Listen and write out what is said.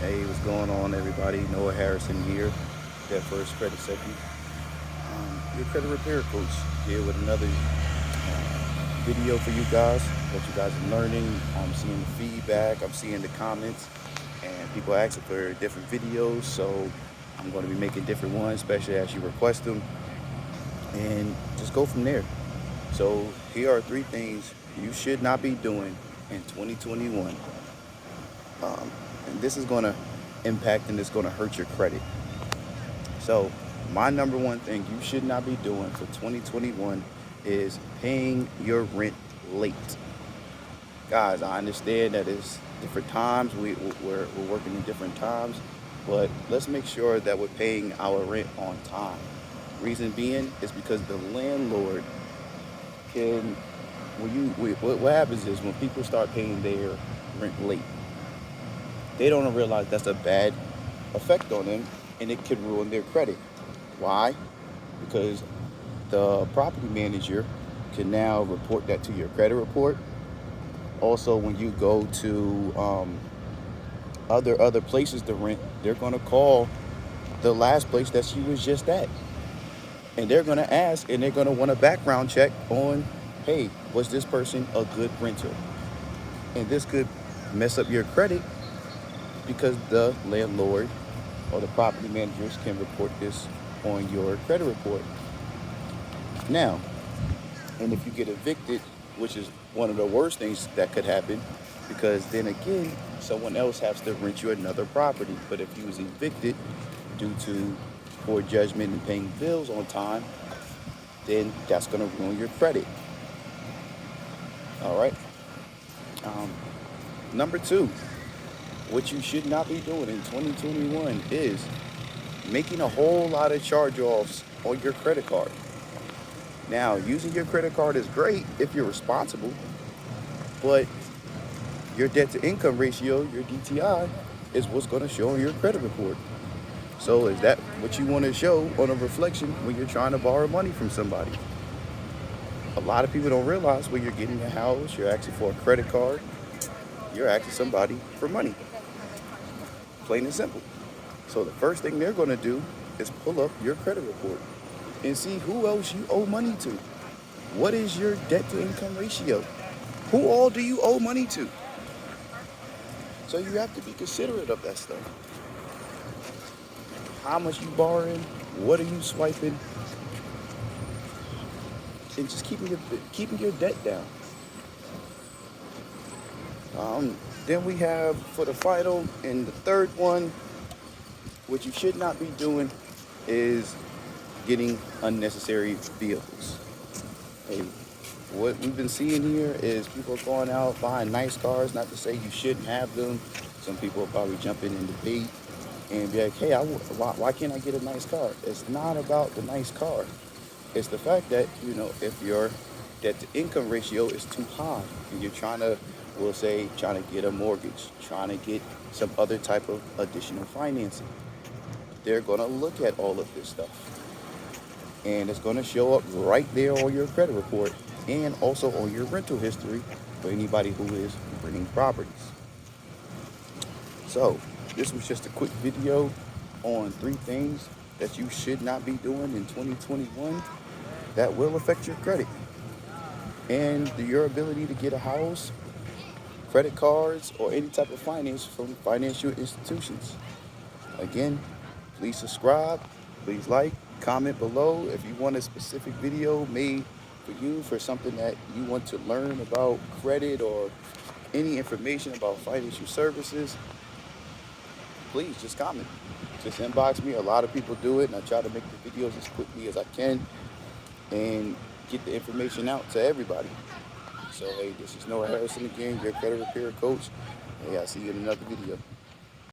Hey, what's going on, everybody? Noah Harrison here, that First Credit Second. Your credit repair coach here with another video for you guys. What you guys are learning. I'm seeing the feedback, I'm seeing the comments, and people asking for different videos. So I'm going to be making different ones, especially as you request them, and just go from there. So here are three things you should not be doing in 2021. And this is going to impact and it's going to hurt your credit. So my number one thing you should not be doing for 2021 is paying your rent late. Guys, I understand that it's different times. We're working in different times, but let's make sure that we're paying our rent on time. Reason being is because the landlord can, what happens is when people start paying their rent late, they don't realize that's a bad effect on them, and it could ruin their credit. Why? Because the property manager can now report that to your credit report. Also, when you go to other places to rent, they're going to call the last place that she was just at, and they're going to ask, and they're going to want a background check on, hey, was this person a good renter? And this could mess up your credit because the landlord or the property managers can report this on your credit report. Now, and if you get evicted, which is one of the worst things that could happen, because then again, someone else has to rent you another property. But if you was evicted due to poor judgment and paying bills on time, then that's going to ruin your credit. All right. Number two, what you should not be doing in 2021 is making a whole lot of charge-offs on your credit card. Now, using your credit card is great if you're responsible, but your debt to income ratio, your DTI, is what's going to show on your credit report. So is that what you want to show on a reflection when you're trying to borrow money from somebody? A lot of people don't realize when you're getting a house, you're asking for a credit card, you're asking somebody for money. Plain and simple. So the first thing they're going to do is pull up your credit report and see who else you owe money to. What is your debt to income ratio? Who all do you owe money to? So you have to be considerate of that stuff. How much you borrowing? What are you swiping? And just keeping your debt down. Then we have, for the final and the third one, what you should not be doing is getting unnecessary vehicles. Hey, what we've been seeing here is people going out buying nice cars. Not to say you shouldn't have them. Some people will probably jump in and debate and be like, hey, why can't I get a nice car? It's not about the nice car. It's the fact that, if your debt to income ratio is too high and you're trying to get a mortgage, trying to get some other type of additional financing, they're going to look at all of this stuff. And it's going to show up right there on your credit report and also on your rental history for anybody who is renting properties. So this was just a quick video on three things that you should not be doing in 2021 that will affect your credit and your ability to get a house, credit cards, or any type of finance from financial institutions. Again, please subscribe, please like, comment below if you want a specific video made for you for something that you want to learn about credit or any information about financial services. Please just comment. Just inbox me. A lot of people do it, and I try to make the videos as quickly as I can and get the information out to everybody. So, hey, this is Noah Harrison again, your credit repair coach. Hey, I'll see you in another video.